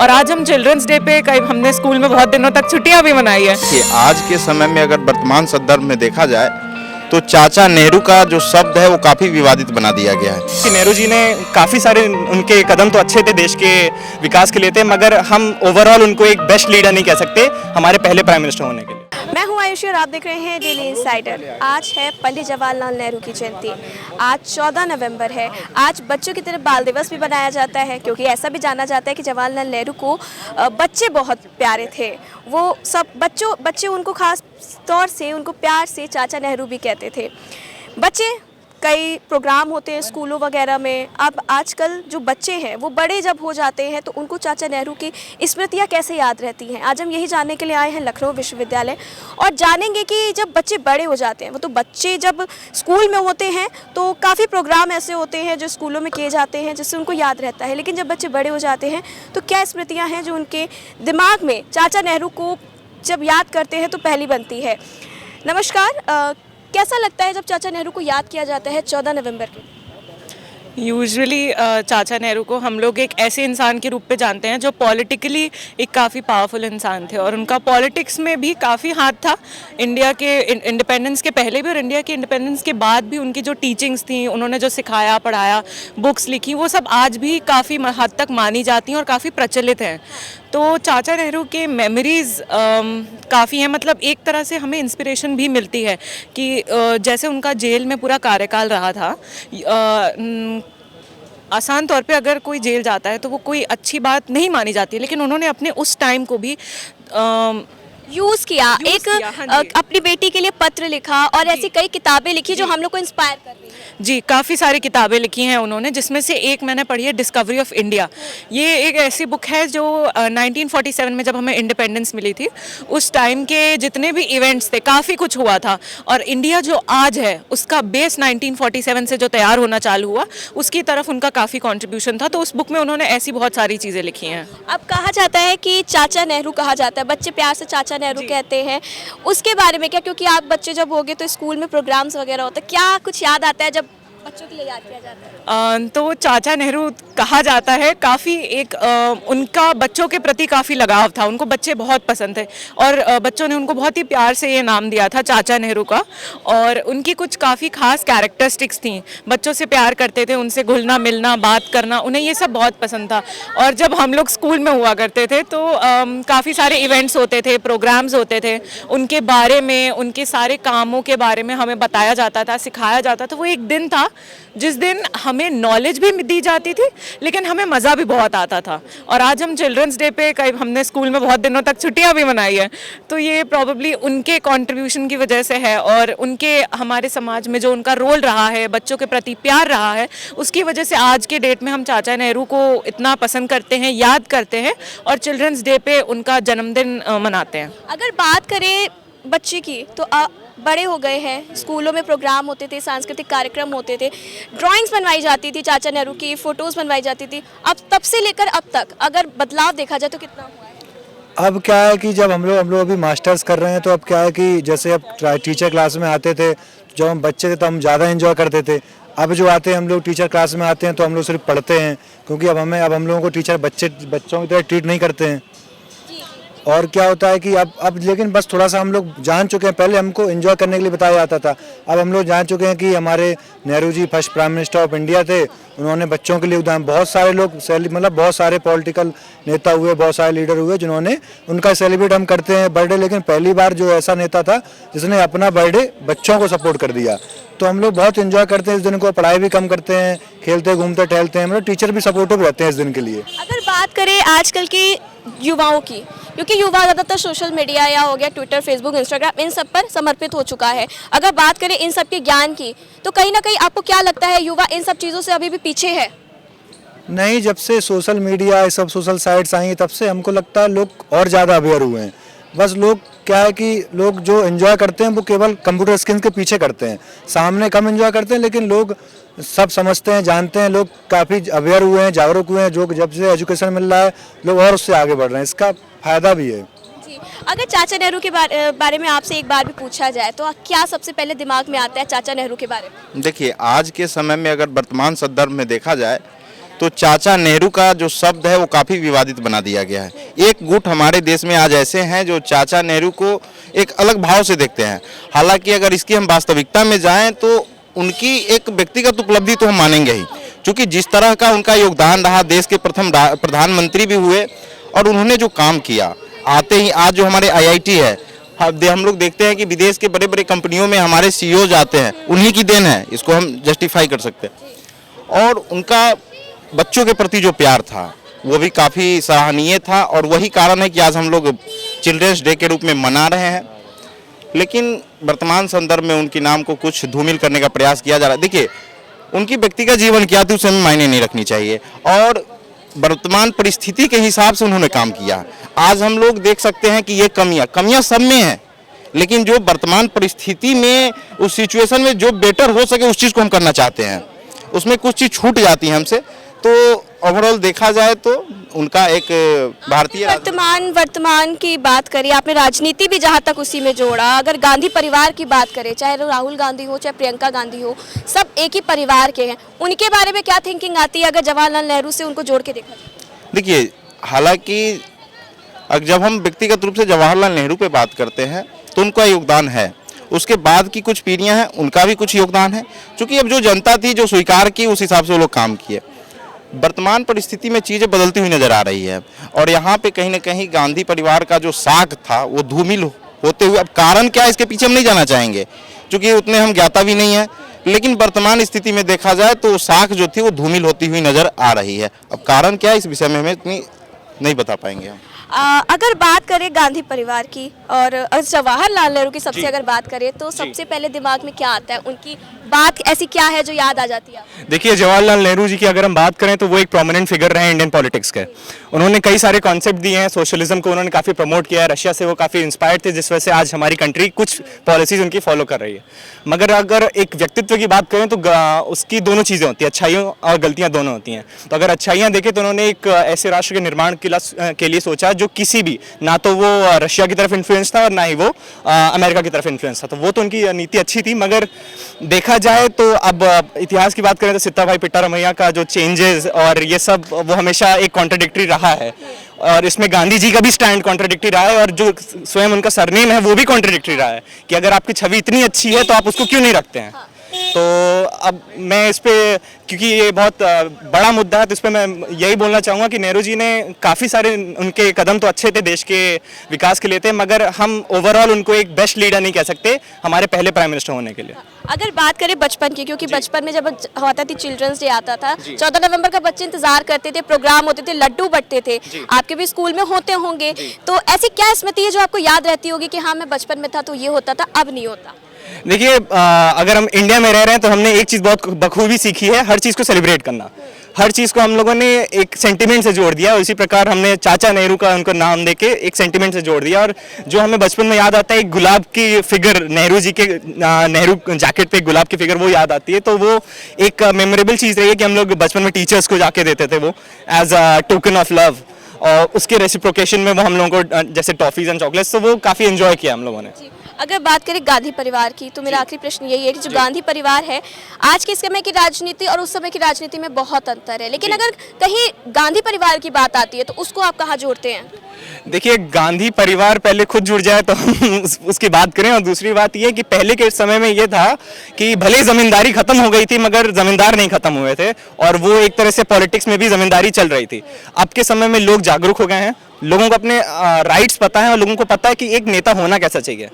और आज हम चिल्ड्रंस डे पे कई हमने स्कूल में बहुत दिनों तक छुट्टियां भी मनाई है कि आज के समय में अगर वर्तमान संदर्भ में देखा जाए तो चाचा नेहरू का जो शब्द है वो काफ़ी विवादित बना दिया गया है। कि नेहरू जी ने काफ़ी सारे उनके कदम तो अच्छे थे देश के विकास के लिए थे, मगर हम ओवरऑल उनको एक बेस्ट लीडर नहीं कह सकते हमारे पहले प्राइम मिनिस्टर होने के लिए। मैं हूं आयुषी और आप देख रहे हैं डेली इनसाइडर। आज है पंडित जवाहरलाल नेहरू की जयंती। आज 14 नवंबर है। आज बच्चों की तरफ बाल दिवस भी बनाया जाता है, क्योंकि ऐसा भी जाना जाता है कि जवाहरलाल नेहरू को बच्चे बहुत प्यारे थे। वो सब बच्चे उनको खास तौर से उनको प्यार से चाचा नेहरू भी कहते थे। बच्चे कई प्रोग्राम होते हैं स्कूलों वगैरह में। अब आजकल जो बच्चे हैं वो बड़े जब हो जाते हैं तो उनको चाचा नेहरू की स्मृतियाँ कैसे याद रहती हैं, आज हम यही जानने के लिए आए हैं लखनऊ विश्वविद्यालय और जानेंगे कि जब बच्चे बड़े हो जाते हैं, वो तो बच्चे जब स्कूल में होते हैं तो काफ़ी प्रोग्राम ऐसे होते हैं जो स्कूलों में किए जाते हैं जिससे उनको याद रहता है, लेकिन जब बच्चे बड़े हो जाते हैं तो क्या स्मृतियाँ हैं जो उनके दिमाग में चाचा नेहरू को जब याद करते हैं तो पहली बनती है। नमस्कार, कैसा लगता है जब चाचा नेहरू को याद किया जाता है 14 नवंबर को? यूजुअली चाचा नेहरू को हम लोग एक ऐसे इंसान के रूप में जानते हैं जो पॉलिटिकली एक काफ़ी पावरफुल इंसान थे और उनका पॉलिटिक्स में भी काफ़ी हाथ था। इंडिया के इंडिपेंडेंस के पहले भी और इंडिया के इंडिपेंडेंस के बाद भी उनकी जो टीचिंग्स थी, उन्होंने जो सिखाया पढ़ाया, बुक्स लिखी, वो सब आज भी काफ़ी हद तक मानी जाती हैं और काफ़ी प्रचलित हैं। तो चाचा नेहरू के मेमोरीज़ काफ़ी हैं, मतलब एक तरह से हमें इंस्पिरेशन भी मिलती है कि जैसे उनका जेल में पूरा कार्यकाल रहा था। आसान तौर पे अगर कोई जेल जाता है तो वो कोई अच्छी बात नहीं मानी जाती है, लेकिन उन्होंने अपने उस टाइम को भी यूज़ किया। हाँ, अपनी बेटी के लिए पत्र लिखा और ऐसी कई किताबें लिखी जो हम लोग को इंस्पायर कर रही हैं। जी, काफ़ी सारी किताबें लिखी हैं उन्होंने, जिसमें से एक मैंने पढ़ी है डिस्कवरी ऑफ इंडिया। ये एक ऐसी बुक है जो 1947 में जब हमें इंडिपेंडेंस मिली थी उस टाइम के जितने भी इवेंट्स थे, काफ़ी कुछ हुआ था और इंडिया जो आज है उसका बेस 1947 से जो तैयार होना चालू हुआ उसकी तरफ उनका काफ़ी कॉन्ट्रीब्यूशन था। तो उस बुक में उन्होंने ऐसी बहुत सारी चीज़ें लिखी हैं। अब कहा जाता है कि चाचा नेहरू कहा जाता है, बच्चे प्यार से चाचा नेहरू कहते हैं, उसके बारे में क्या? क्योंकि आप बच्चे जब होगे तो स्कूल में प्रोग्राम्स वगैरह होते हैं, क्या कुछ याद आता है जब बच्चों के लिए याद किया जाता है? तो चाचा नेहरू कहा जाता है, काफ़ी एक उनका बच्चों के प्रति काफ़ी लगाव था, उनको बच्चे बहुत पसंद थे और बच्चों ने उनको बहुत ही प्यार से ये नाम दिया था चाचा नेहरू का। और उनकी कुछ काफ़ी खास कैरेक्टरिस्टिक्स थी, बच्चों से प्यार करते थे, उनसे घुलना मिलना, बात करना, उन्हें ये सब बहुत पसंद था। और जब हम लोग स्कूल में हुआ करते थे तो काफ़ी सारे इवेंट्स होते थे, प्रोग्राम्स होते थे, उनके बारे में, उनके सारे कामों के बारे में हमें बताया जाता था, सिखाया जाता था। वो एक दिन था जिस दिन हमें नॉलेज भी दी जाती थी लेकिन हमें मज़ा भी बहुत आता था। और आज हम चिल्ड्रंस डे पे कई हमने स्कूल में बहुत दिनों तक छुट्टियां भी मनाई है, तो ये प्रॉबेबली उनके कंट्रीब्यूशन की वजह से है और उनके हमारे समाज में जो उनका रोल रहा है, बच्चों के प्रति प्यार रहा है, उसकी वजह से आज के डेट में हम चाचा नेहरू को इतना पसंद करते हैं, याद करते हैं और चिल्ड्रंस डे पे उनका जन्मदिन मनाते हैं। अगर बात करें बच्चे की तो बड़े हो गए हैं, स्कूलों में प्रोग्राम होते थे, सांस्कृतिक कार्यक्रम होते थे, ड्राइंग्स बनवाई जाती थी चाचा नेहरू की, फ़ोटोज़ बनवाई जाती थी। अब तब से लेकर अब तक अगर बदलाव देखा जाए तो कितना हुआ है? अब क्या है कि जब हम लोग अभी मास्टर्स कर रहे हैं तो अब क्या है कि जैसे अब टीचर क्लास में आते थे, जब हम बच्चे थे तो हम ज़्यादा एंजॉय करते थे। अब जो आते हैं हम लोग टीचर क्लास में आते हैं तो हम लोग सिर्फ पढ़ते हैं, क्योंकि अब हम लोगों को टीचर बच्चों की तरह ट्रीट नहीं करते हैं। और क्या होता है कि अब लेकिन बस थोड़ा सा हम लोग जान चुके हैं, पहले हमको एंजॉय करने के लिए बताया जाता था, अब हम लोग जान चुके हैं कि हमारे Nehru ji first prime minister of India थे, उन्होंने बच्चों के लिए उदाहरण, बहुत सारे लोग मतलब बहुत सारे पॉलिटिकल नेता हुए, बहुत सारे लीडर हुए जिन्होंने उनका सेलिब्रेट हम करते हैं बर्थडे, लेकिन पहली बार जो ऐसा नेता था जिसने अपना बर्थडे बच्चों को सपोर्ट कर दिया। तो हम लोग बहुत एंजॉय करते हैं इस दिन को, पढ़ाई भी कम करते हैं, खेलते घूमते टहलते हैं, मतलब टीचर भी सपोर्टिव रहते हैं इस दिन के लिए। अगर बात करें आजकल के युवाओं की, क्योंकि युवा ज़्यादातर सोशल मीडिया या हो गया ट्विटर, फेसबुक, इंस्टाग्राम, इन सब पर समर्पित हो चुका है। अगर बात करें इन सब के ज्ञान की तो कहीं ना कहीं आपको क्या लगता है युवा इन सब चीज़ों से अभी भी पीछे है? नहीं, जब से सोशल मीडिया, ये सब सोशल साइट्स आई तब से हमको लगता है लोग और ज़्यादा अवेयर हुए हैं। बस लोग क्या है कि लोग जो एंजॉय करते हैं वो केवल कंप्यूटर स्क्रीन के पीछे करते हैं, सामने कम एंजॉय करते हैं, लेकिन लोग सब समझते हैं, जानते हैं, लोग काफ़ी अवेयर हुए हैं, जागरूक हुए हैं। जो जब से एजुकेशन मिल रहा है लोग और उससे आगे बढ़ रहे हैं, इसका फ़ायदा भी है। जी, अगर चाचा नेहरू के बारे में आपसे एक बार भी पूछा जाए तो क्या सबसे पहले दिमाग में आता है चाचा नेहरू के बारे में? देखिए, आज के समय में अगर वर्तमान संदर्भ में देखा जाए तो तो चाचा नेहरू का जो शब्द है वो काफ़ी विवादित बना दिया गया है। एक गुट हमारे देश में आज ऐसे हैं जो चाचा नेहरू को एक अलग भाव से देखते हैं। हालांकि अगर इसकी हम वास्तविकता में जाएं तो उनकी एक व्यक्तिगत उपलब्धि तो हम मानेंगे ही, क्योंकि जिस तरह का उनका योगदान रहा, देश के प्रथम प्रधानमंत्री भी हुए और उन्होंने जो काम किया, आते ही आज जो हमारे IIT है, हम लोग देखते हैं कि विदेश के बड़े बड़े कंपनियों में हमारे CEO जाते हैं, उन्हीं की देन है, इसको हम जस्टिफाई कर सकते हैं। और उनका बच्चों के प्रति जो प्यार था वो भी काफ़ी सराहनीय था और वही कारण है कि आज हम लोग चिल्ड्रंस डे के रूप में मना रहे हैं। लेकिन वर्तमान संदर्भ में उनके नाम को कुछ धूमिल करने का प्रयास किया जा रहा है। देखिए, उनकी व्यक्तिगत जीवन क्या थी उसे हमें मायने नहीं रखनी चाहिए और वर्तमान परिस्थिति के हिसाब से उन्होंने काम किया। आज हम लोग देख सकते हैं कि ये कमियां सब में हैं, लेकिन जो वर्तमान परिस्थिति में उस सिचुएशन में जो बेटर हो सके उस चीज़ को हम करना चाहते हैं, उसमें कुछ चीज़ छूट जाती है हमसे। तो ओवरऑल देखा जाए तो उनका एक भारतीय वर्तमान की बात करिए, आपने राजनीति भी जहाँ तक उसी में जोड़ा। अगर गांधी परिवार की बात करें, चाहे राहुल गांधी हो चाहे प्रियंका गांधी हो, सब एक ही परिवार के हैं, उनके बारे में क्या थिंकिंग आती है अगर जवाहरलाल नेहरू से उनको जोड़ के देखा जाए? देखिए, हालांकि जब हम व्यक्तिगत रूप से जवाहरलाल नेहरू पे बात करते हैं तो उनका योगदान है, उसके बाद की कुछ पीढ़ियां हैं उनका भी कुछ योगदान है, क्योंकि अब जो जनता थी जो स्वीकार की उस हिसाब से वो लोग काम किए। वर्तमान परिस्थिति में चीज़ें बदलती हुई नज़र आ रही है और यहाँ पे कहीं ना कहीं गांधी परिवार का जो साख था वो धूमिल होते हुए, अब कारण क्या है इसके पीछे हम नहीं जाना चाहेंगे क्योंकि उतने हम ज्ञाता भी नहीं है, लेकिन वर्तमान स्थिति में देखा जाए तो साख जो थी वो धूमिल होती हुई नज़र आ रही है। अब कारण क्या है इस विषय में हमें इतनी नहीं बता पाएंगे हम। अगर बात करें गांधी परिवार की और जवाहरलाल नेहरू की सबसे अगर बात करें तो सबसे पहले दिमाग में क्या आता है? उनकी बात ऐसी क्या है जो याद आ जाती है? देखिए, जवाहरलाल नेहरू जी की अगर हम बात करें तो वो एक प्रोमिनेंट फिगर रहे इंडियन पॉलिटिक्स के। उन्होंने कई सारे कॉन्सेप्ट दिए हैं, सोशलिज्म को उन्होंने काफ़ी प्रमोट किया है, रशिया से वो काफ़ी इंस्पायर्ड थे, जिस वजह से आज हमारी कंट्री कुछ पॉलिसीज उनकी फॉलो कर रही है। मगर अगर एक व्यक्तित्व की बात करें तो उसकी दोनों चीज़ें होती हैं, अच्छाइयों और गलतियाँ दोनों होती हैं। तो अगर अच्छाइयाँ देखें तो उन्होंने एक ऐसे राष्ट्र के निर्माण के लिए सोचा जो किसी भी, ना तो वो रशिया की तरफ इन्फ्लुएंस था और ना ही वो अमेरिका की तरफ इन्फ्लुएंस था, तो वो तो उनकी नीति अच्छी थी। मगर देखा जाए तो अब इतिहास की बात करें तो सित्ताभाई पिट्टारमैया का जो चेंजेस और ये सब वो हमेशा एक कॉन्ट्राडिक्टरी रहा है और इसमें गांधी जी का भी स्टैंड कॉन्ट्राडिक्टरी रहा है और जो स्वयं उनका सरनेम है वो भी कॉन्ट्राडिक्टरी रहा है कि अगर आपकी छवि इतनी अच्छी है तो आप उसको क्यों नहीं रखते हैं। तो अब मैं इस पे, क्योंकि ये बहुत बड़ा मुद्दा है, तो इस पे मैं यही बोलना चाहूँगा कि नेहरू जी ने काफ़ी सारे उनके कदम तो अच्छे थे देश के विकास के लिए थे, मगर हम ओवरऑल उनको एक बेस्ट लीडर नहीं कह सकते हमारे पहले प्राइम मिनिस्टर होने के लिए। अगर बात करें बचपन की, क्योंकि बचपन में जब होता थी चिल्ड्रंस डे आता था, 14 नवंबर का बच्चे इंतजार करते थे, प्रोग्राम होते थे, लड्डू बंटते थे, आपके भी स्कूल में होते होंगे, तो ऐसी क्या स्मृति है जो आपको याद रहती होगी कि हाँ मैं बचपन में था तो ये होता था, अब नहीं होता? देखिए, अगर हम इंडिया में रह रहे हैं तो हमने एक चीज़ बहुत बखूबी सीखी है, हर चीज़ को सेलिब्रेट करना। हर चीज़ को हम लोगों ने एक सेंटिमेंट से जोड़ दिया और इसी प्रकार हमने चाचा नेहरू का उनको नाम देके एक सेंटिमेंट से जोड़ दिया। और जो हमें बचपन में याद आता है, एक गुलाब की फिगर, नेहरू जी के नेहरू जैकेट पे एक गुलाब की फिगर वो याद आती है, तो वो एक मेमोरेबल चीज़ रही है कि हम लोग बचपन में टीचर्स को जाके देते थे वो as a token of love, और उसके रेसिप्रोकेशन में वो हम लोगों को जैसे टॉफीज़ एंड चॉकलेट्स, तो वो काफ़ी एंजॉय किया हम लोगों ने। अगर बात करें गांधी परिवार की तो मेरा आखिरी प्रश्न यही है कि जो गांधी परिवार है, आज के समय की राजनीति और उस समय की राजनीति में बहुत अंतर है, लेकिन अगर कहीं गांधी परिवार की बात आती है तो उसको आप कहाँ जोड़ते हैं? देखिए, गांधी परिवार पहले खुद जुड़ जाए तो हम उसकी बात करें, और दूसरी बात ये कि पहले के समय में ये था कि भले जमींदारी खत्म हो गई थी मगर जमींदार नहीं खत्म हुए थे, और वो एक तरह से पॉलिटिक्स में भी जमींदारी चल रही थी। अब के समय में लोग जागरूक हो गए हैं, लोगों को अपने राइट्स पता है और लोगों को पता है कि एक नेता होना कैसा चाहिए,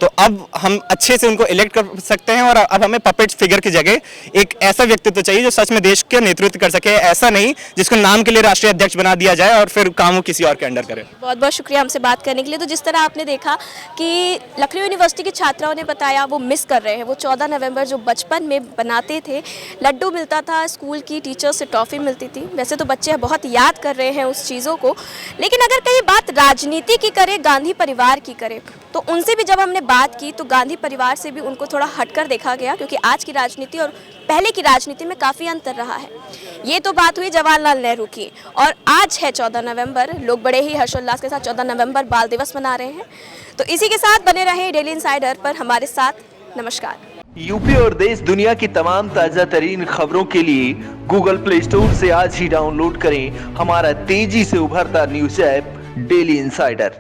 तो अब हम अच्छे से उनको इलेक्ट कर सकते हैं। और अब हमें पपेट फिगर की जगह एक ऐसा व्यक्तित्व चाहिए जो सच में देश के नेतृत्व कर सके, ऐसा नहीं जिसको नाम के लिए राष्ट्रीय अध्यक्ष बना दिया जाए और फिर काम वो किसी और के अंडर करे। बहुत बहुत शुक्रिया हमसे बात करने के लिए। तो जिस तरह आपने देखा कि लखनऊ यूनिवर्सिटी की छात्राओं ने बताया वो मिस कर रहे हैं वो 14 नवंबर जो बचपन में बनाते थे, लड्डू मिलता था, स्कूल की टीचर्स से टॉफ़ी मिलती थी। वैसे तो बच्चे बहुत याद कर रहे हैं उस चीज़ों को, लेकिन अगर कहीं बात राजनीति की करें, गांधी परिवार की करें, तो उनसे भी जब हमने बात की तो गांधी परिवार से भी उनको थोड़ा हटकर देखा गया, क्योंकि आज की राजनीति और पहले की राजनीति में काफ़ी अंतर रहा है। ये तो बात हुई जवाहरलाल नेहरू की, और आज है 14 नवंबर, लोग बड़े ही हर्षोल्लास के साथ 14 नवंबर बाल दिवस मना रहे हैं। तो इसी के साथ बने रहें डेली इनसाइडर पर हमारे साथ। नमस्कार। यूपी और देश दुनिया की तमाम ताजा तरीन खबरों के लिए गूगल प्ले स्टोर से आज ही डाउनलोड करें हमारा तेजी से उभरता न्यूज ऐप डेली इंसाइडर।